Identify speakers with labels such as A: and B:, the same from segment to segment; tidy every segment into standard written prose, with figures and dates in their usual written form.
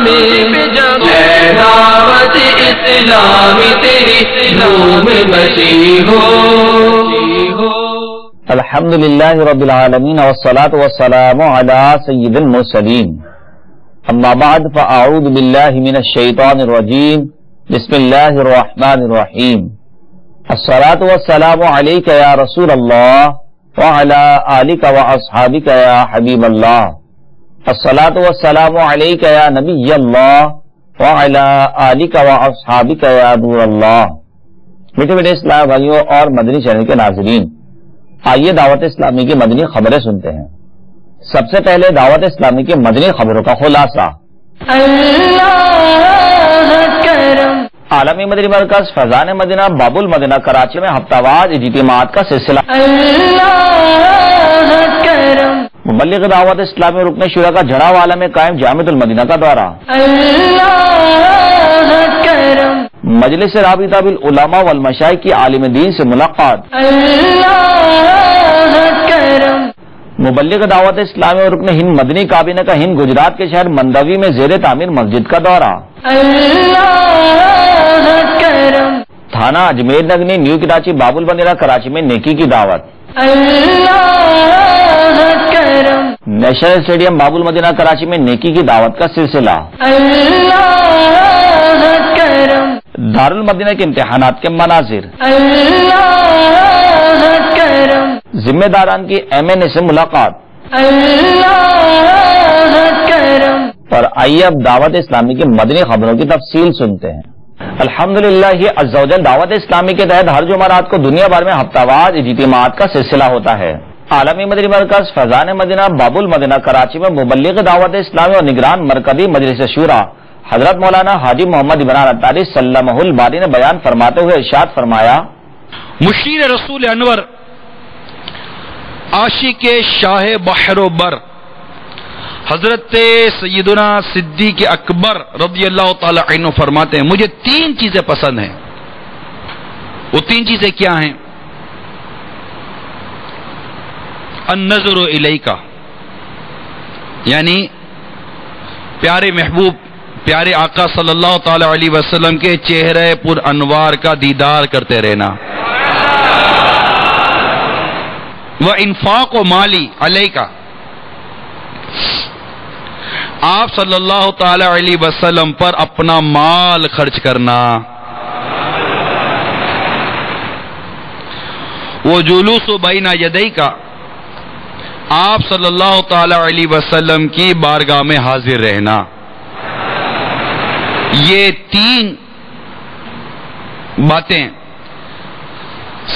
A: اے دعوت اسلامی تیری نام بچی ہو.
B: الحمدللہ رب العالمین والصلاة والسلام علی سید المرسلین. اما بعد فاعوذ باللہ من الشیطان الرجیم. بسم اللہ الرحمن الرحیم. الصلاة والسلام علیک یا رسول اللہ وعلی آلک واصحابک یا حبیب اللہ. الصلاة والسلام علیک یا نبی اللہ وعلی آلک واصحابک یا نور اللہ. میٹھے میٹھے اسلام بھائیوں اور مدنی چینل کے ناظرین، آئیے دعوت اسلامی کی مدنی خبریں سنتے ہیں. سب سے پہلے دعوت اسلامی کی مدنی خبروں کا خلاصہ. عالمی مدنی مرکز فیضان مدینہ باب المدینہ کراچی میں ہفتہ وار اجتماعات کا سلسلہ. مبلغ دعوت اسلامی رکن شورا کا جڑا والا میں قائم جامع المدینہ کا دورہ. مجلس رابطہ بالعلماء والمشائخ کی عالم دین سے ملاقات. مبلغ دعوت اسلامی اور رکن ہند مدنی کابینہ کا ہند گجرات کے شہر مندوی میں زیر تعمیر مسجد کا دورہ. تھانہ اجمیر نگنی نیو کراچی باب البندرہ کراچی میں نیکی کی دعوت. نیشنل اسٹیڈیم باب المدینہ کراچی میں نیکی کی دعوت کا سلسلہ. دارالمدینہ کے امتحانات کے مناظر. ذمہ داران کی MNA سے ملاقات. اور آئیے اب دعوت اسلامی کی مدنی خبروں کی تفصیل سنتے ہیں. الحمدللہ عز و جل دعوت اسلامی کے تحت ہر جمعرات کو دنیا بھر میں ہفتہ وار اجتماعات کا سلسلہ ہوتا ہے. عالمی مدنی مرکز فیضان مدینہ باب المدینہ کراچی میں مبلغ دعوت اسلامی اور نگران مرکزی مجلس شورا حضرت مولانا حاجی محمد عمران اطاری سلمہ الباری نے بیان فرماتے ہوئے ارشاد فرمایا:
C: مشیر رسول انور عاشق شاہ بحر و بر حضرت سیدنا صدیق اکبر رضی اللہ تعالی عنہ فرماتے ہیں مجھے 3 چیزیں پسند ہیں. وہ 3 چیزیں کیا ہیں؟ النظر الیک، یعنی پیارے محبوب پیارے آقا صلی اللہ تعالی علیہ وسلم کے چہرے پر انوار کا دیدار کرتے رہنا. وَإِنفَاقُ مَالِي عَلَيْكَ، آپ صلی اللہ تعالی علیہ وسلم پر اپنا مال خرچ کرنا. وَجُلُوسُ بَيْنَ يَدَيْكَ، آپ صلی اللہ تعالی علیہ وسلم کی بارگاہ میں حاضر رہنا. یہ 3 باتیں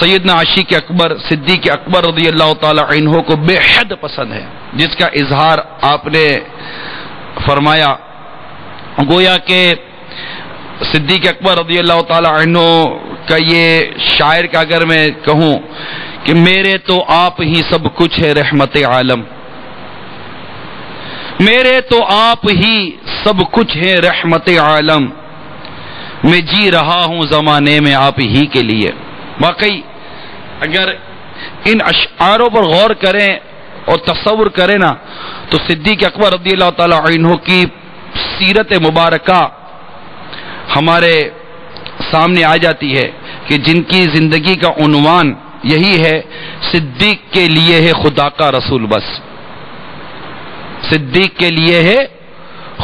C: سیدنا عاشق اکبر صدیق اکبر رضی اللہ تعالی عنہ کو بے حد پسند ہے، جس کا اظہار آپ نے فرمایا. گویا کہ صدیق اکبر رضی اللہ تعالی عنہ کا یہ شاعر کا اگر میں کہوں کہ میرے تو آپ ہی سب کچھ ہے رحمت عالم، میرے تو آپ ہی سب کچھ ہے رحمت عالم، میں جی رہا ہوں زمانے میں آپ ہی کے لیے. واقعی اگر ان اشعاروں پر غور کریں اور تصور کریں نا تو صدیق اکبر رضی اللہ تعالی عنہ کی سیرت مبارکہ ہمارے سامنے آ جاتی ہے کہ جن کی زندگی کا عنوان یہی ہے صدیق کے لیے ہے خدا کا رسول. بس صدیق کے لیے ہے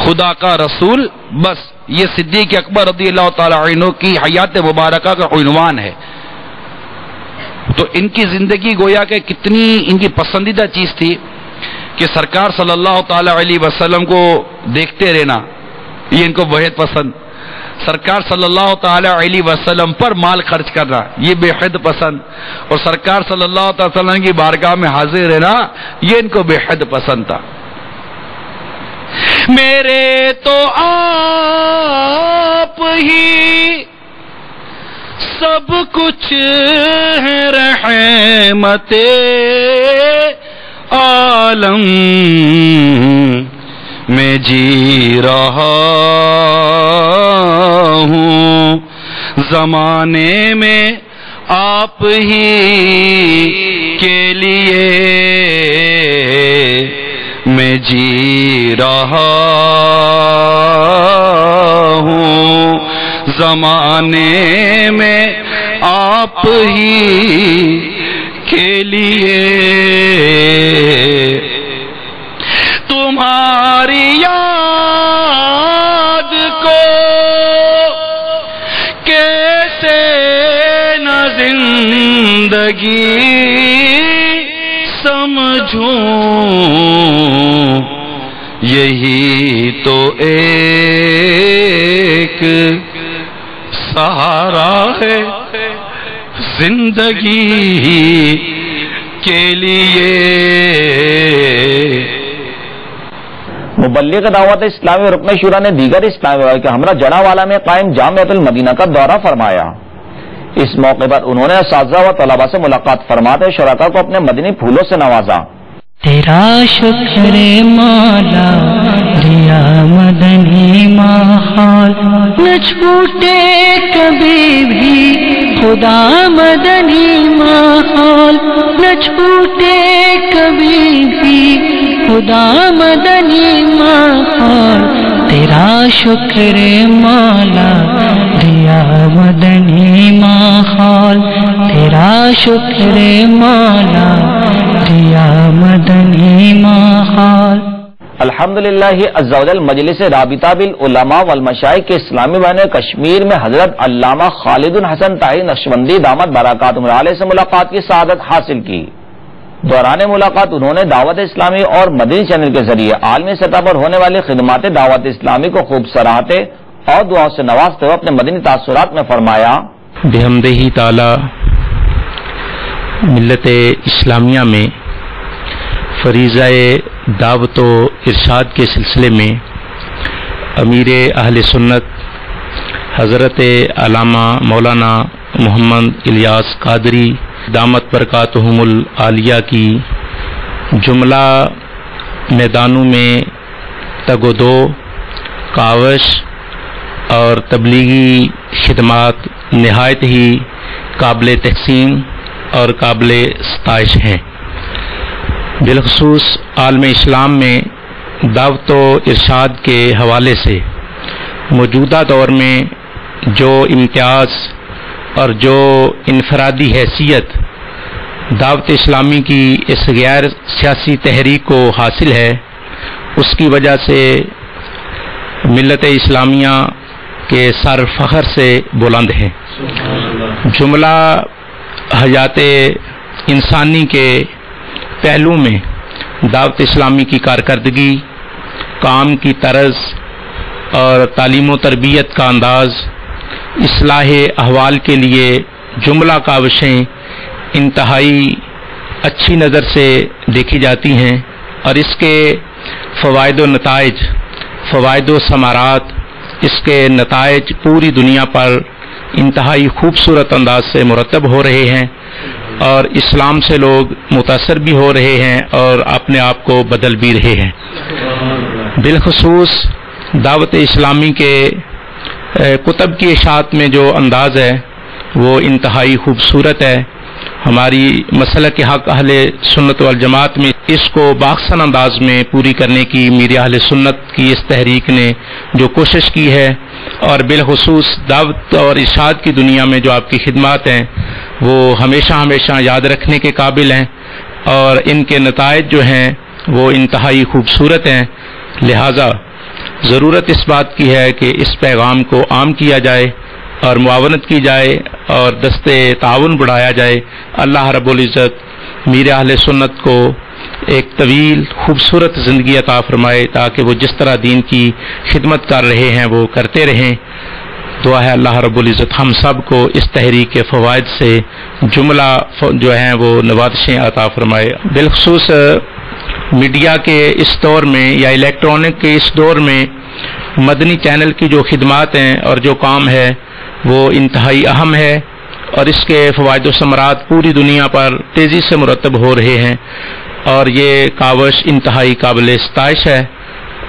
C: خدا کا رسول بس. یہ صدیق اکبر رضی اللہ تعالی عنہ کی حیات مبارکہ کا عنوان ہے. تو ان کی زندگی گویا کہ کتنی ان کی پسندیدہ چیز تھی کہ سرکار صلی اللہ تعالی علیہ وسلم کو دیکھتے رہنا یہ ان کو بہت پسند. سرکار صلی اللہ تعالی علیہ وسلم پر مال خرچ کرنا یہ بے حد پسند. اور سرکار صلی اللہ تعالی وسلم کی بارگاہ میں حاضر رہنا یہ ان کو بے حد پسند تھا. میرے تو آپ ہی سب کچھ ہے رحمت عالم، میں جی رہا ہوں زمانے میں آپ ہی کے لیے، میں جی رہا زمانے میں آپ ہی کے لیے تمہاری یاد کو کیسے نہ زندگی سمجھوں، یہی تو ایک سہارا ہے زندگی کے لیے۔
B: مبلغ دعوت اسلامی اور رکن شورا نے دیگر اسلامی بھائی کے ہمراہ جڑا والا میں قائم جامعۃ المدینہ کا دورہ فرمایا۔ اس موقع پر انہوں نے اساتذہ و طلباء سے ملاقات فرماتے شرکاء کو اپنے مدنی پھولوں سے نوازا۔
D: تیرا شکر مولا دیا مدنی ماحول، نہ چھوٹے کبھی بھی خدا مدنی ماحول، نہ چھوٹے کبھی بھی خدا مدنی ماحول۔ تیرا شکر مولا دیا مدنی ماحول، تیرا شکر مولا دیا مدنی ماحول۔
B: الحمدللہ عز و جل مجلس رابطہ بالعلماء والمشائخ کے اسلامی بہن کشمیر میں حضرت علامہ خالد الحسن طاہری نقشبندی دامت برکاتہم علیہ سے ملاقات کی سعادت حاصل کی۔ دوران ملاقات انہوں نے دعوت اسلامی اور مدنی چینل کے ذریعے عالمی سطح پر ہونے والی خدمات دعوت اسلامی کو خوب سراہتے اور دعاؤں سے نوازتے ہوئے اپنے مدنی تاثرات میں فرمایا،
E: بحمدہ تعالی ملت اسلامیہ میں فریضہ دعوت و ارشاد کے سلسلے میں امیر اہل سنت حضرت علامہ مولانا محمد الیاس قادری دامت برکاتہم العالیہ کی جملہ میدانوں میں تگ و دو، کاوش اور تبلیغی خدمات نہایت ہی قابل تحسین اور قابل ستائش ہیں۔ بالخصوص عالم اسلام میں دعوت و ارشاد کے حوالے سے موجودہ دور میں جو امتیاز اور جو انفرادی حیثیت دعوت اسلامی کی اس غیر سیاسی تحریک کو حاصل ہے، اس کی وجہ سے ملت اسلامیہ کے سر فخر سے بلند ہیں۔ جملہ حیات انسانی کے پہلو میں دعوت اسلامی کی کارکردگی، کام کی طرز اور تعلیم و تربیت کا انداز، اصلاح احوال کے لیے جملہ کاوشیں انتہائی اچھی نظر سے دیکھی جاتی ہیں، اور اس کے فوائد و نتائج، فوائد و ثمرات، اس کے نتائج پوری دنیا پر انتہائی خوبصورت انداز سے مرتب ہو رہے ہیں، اور اسلام سے لوگ متاثر بھی ہو رہے ہیں اور اپنے آپ کو بدل بھی رہے ہیں۔ بالخصوص دعوت اسلامی کے کتب کی اشاعت میں جو انداز ہے وہ انتہائی خوبصورت ہے۔ ہماری مسلک حق اہل سنت والجماعت میں اس کو باخصن انداز میں پوری کرنے کی میر اہل سنت کی اس تحریک نے جو کوشش کی ہے، اور بالخصوص دعوت اور ارشاد کی دنیا میں جو آپ کی خدمات ہیں وہ ہمیشہ ہمیشہ یاد رکھنے کے قابل ہیں، اور ان کے نتائج جو ہیں وہ انتہائی خوبصورت ہیں۔ لہٰذا ضرورت اس بات کی ہے کہ اس پیغام کو عام کیا جائے اور معاونت کی جائے اور دست تعاون بڑھایا جائے۔ اللہ رب العزت میر اہل سنت کو ایک طویل خوبصورت زندگی عطا فرمائے تاکہ وہ جس طرح دین کی خدمت کر رہے ہیں وہ کرتے رہیں۔ دعا ہے اللہ رب العزت ہم سب کو اس تحریک کے فوائد سے جملہ جو ہیں وہ نوازشیں عطا فرمائے۔ بالخصوص میڈیا کے اس دور میں یا الیکٹرانک کے اس دور میں مدنی چینل کی جو خدمات ہیں اور جو کام ہے وہ انتہائی اہم ہے، اور اس کے فوائد و ثمرات پوری دنیا پر تیزی سے مرتب ہو رہے ہیں، اور یہ کاوش انتہائی قابل ستائش ہے،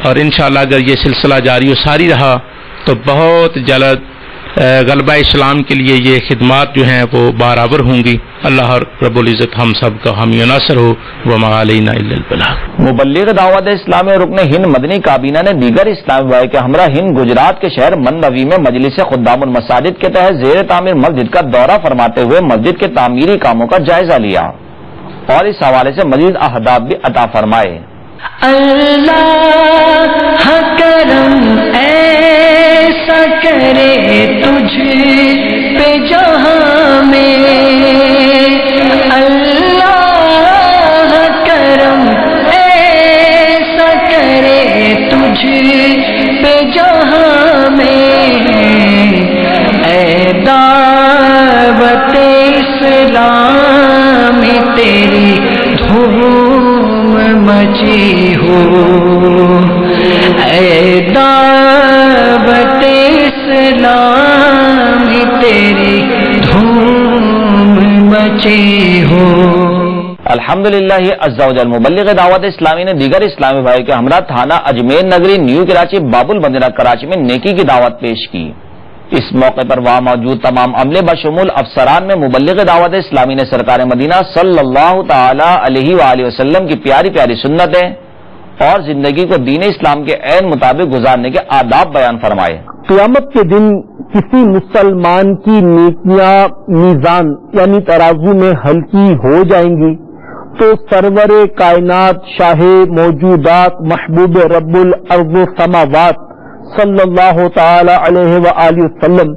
E: اور انشاءاللہ اگر یہ سلسلہ جاری و ساری رہا تو بہت جلد غلبہ اسلام کے لیے یہ خدمات جو ہیں وہ برابر ہوں گی۔ اللہ رب العزت ہم سب کا حامی و ناصر ہو، وما علینا الا البلاغ۔
B: مبلغ دعوت اسلامی رکن ہند مدنی کابینہ نے دیگر اسلامی بھائی کے ہمراہ ہند گجرات کے شہر منوی میں مجلس خدام المساجد کے تحت زیر تعمیر مسجد کا دورہ فرماتے ہوئے مسجد کے تعمیری کاموں کا جائزہ لیا اور اس حوالے سے مزید اہداف بھی عطا فرمائے۔
D: اللہ کرم ایسا کرے تجھ پہ جہاں میں، اللہ کرم ایسا کرے تجھ پہ جہاں میں، اے دعوت اسلام تیری دھوم مچی ہو، اے دعوت اسلام تیری دھوم مچی ہو۔
B: الحمدللہ عز و جل مبلغ دعوت اسلامی نے دیگر اسلامی بھائی کے ہمراہ تھانہ اجمیر نگری نیو کراچی باب المدینہ کراچی میں نیکی کی دعوت پیش کی۔ اس موقع پر وہاں موجود تمام عملے بشمول افسران میں مبلغ دعوت اسلامی نے سرکار مدینہ صلی اللہ تعالی علیہ وآلہ وسلم کی پیاری پیاری سنتیں اور زندگی کو دین اسلام کے عین مطابق گزارنے کے آداب بیان فرمائے۔
F: قیامت کے دن کسی مسلمان کی نیکیاں میزان یعنی ترازو میں ہلکی ہو جائیں گی تو سرور کائنات شاہ موجودات محبوب رب الارض والسماوات صلی اللہ تعالی علیہ وآلہ وسلم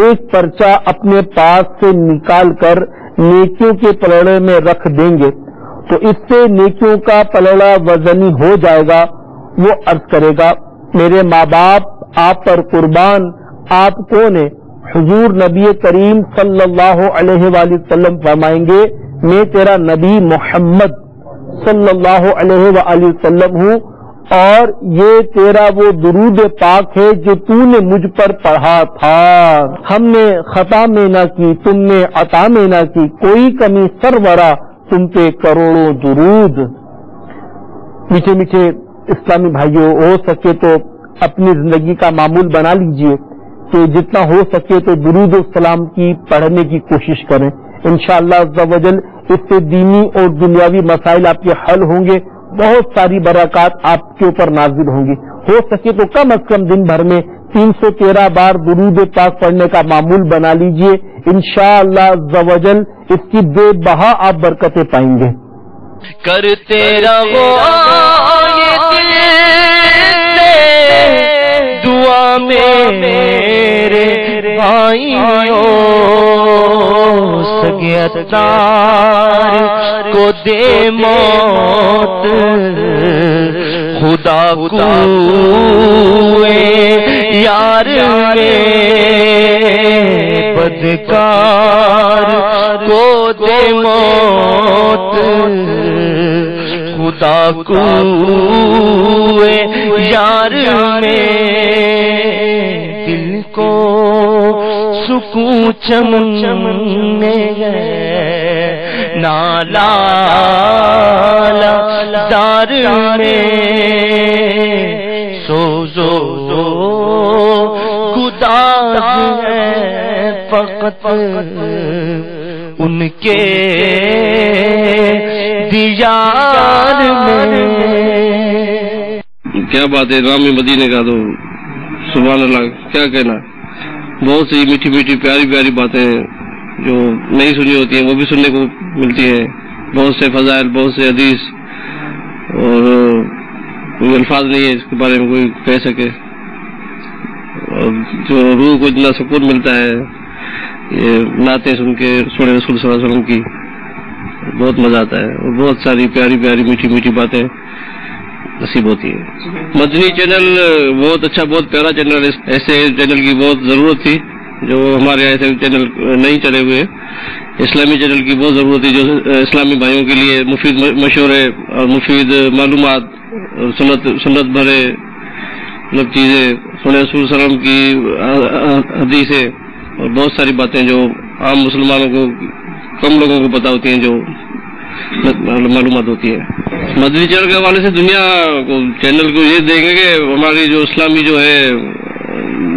F: ایک پرچہ اپنے پاس سے نکال کر نیکیوں کے پلڑے میں رکھ دیں گے تو اس سے نیکیوں کا پلڑا وزنی ہو جائے گا۔ وہ عرض کرے گا میرے ماں باپ آپ پر قربان، آپ کون ہیں؟ حضور نبی کریم صلی اللہ علیہ وآلہ وسلم فرمائیں گے میں تیرا نبی محمد صلی اللہ علیہ وآلہ وسلم ہوں اور یہ تیرا وہ درود پاک ہے جو تو نے مجھ پر پڑھا تھا۔ ہم نے خطا میں نہ کی، تم نے عطا میں نہ کی، کوئی کمی سرورا تم پہ کروڑوں درود۔ میٹھے میٹھے اسلامی بھائیوں، ہو سکے تو اپنی زندگی کا معمول بنا لیجئے کہ جتنا ہو سکے تو درود و سلام کی پڑھنے کی کوشش کریں۔ انشاءاللہ عز و جل اس سے دینی اور دنیاوی مسائل آپ کے حل ہوں گے، بہت ساری برکات آپ کے اوپر نازل ہوں گی۔ ہو سکے تو کم از کم دن بھر میں 313 بار درود پاک پڑھنے کا معمول بنا لیجئے، انشاءاللہ عز و جل اس کی بے بہا آپ برکتیں پائیں گے۔
A: کرتے رہو یہ دل سے دعا میرے بھائیوں، سگیتار کو دے موت خدا کوئے یار میں، بدکار کو دے موت خدا کوئے یار میں، دل کو سکون چمنے نالا دار میں، سوزو گداز ہے فقط ان کے دیار میں۔
G: کیا بات ہے، رام مدینے کا تو سبحان اللہ کیا کہنا۔ بہت سی میٹھی میٹھی پیاری پیاری باتیں جو نہیں سنی ہوتی ہیں وہ بھی سننے کو ملتی ہیں، بہت سے فضائل، بہت سے حدیث، اور کوئی الفاظ نہیں ہے اس کے بارے میں کوئی کہہ سکے، اور جو روح کو اتنا سکون ملتا ہے یہ نعتیں سن کے سونے رسول صلی اللہ علیہ وسلم کی، بہت مزہ آتا ہے، اور بہت ساری پیاری پیاری میٹھی میٹھی باتیں نصیب ہوتی ہے۔ مدنی چینل بہت اچھا، بہت پیارا چینل، ایسے چینل کی بہت ضرورت تھی جو ہمارے ایسے چینل نہیں چلے ہوئے، اسلامی چینل کی بہت ضرورت تھی جو اسلامی بھائیوں کے لیے مفید مشورے اور مفید معلومات اور سنت بھرے مطلب چیزیں، سنت رسول صلی اللہ علیہ وسلم کی حدیثیں اور بہت ساری باتیں جو عام مسلمانوں کو، کم لوگوں کو پتہ ہوتی ہیں، جو معلومات ہوتی ہے۔ مدنی چینل کے حوالے سے دنیا کو چینل کو یہ دیکھیں کہ ہماری جو اسلامی جو ہے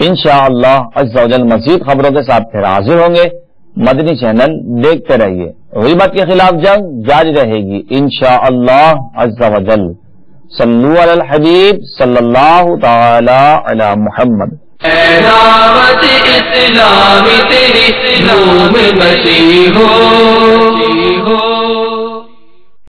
B: انشاءاللہ عز و جل مزید خبروں کے ساتھ پھر حاضر ہوں گے. مدنی چینل دیکھتے رہیے. غیبت کے خلاف جنگ جاری رہے گی انشاءاللہ عز و جل. صلو علی الحبیب صلی اللہ تعالی علی محمد.
A: دعوت اسلامی تیری نام بسی ہو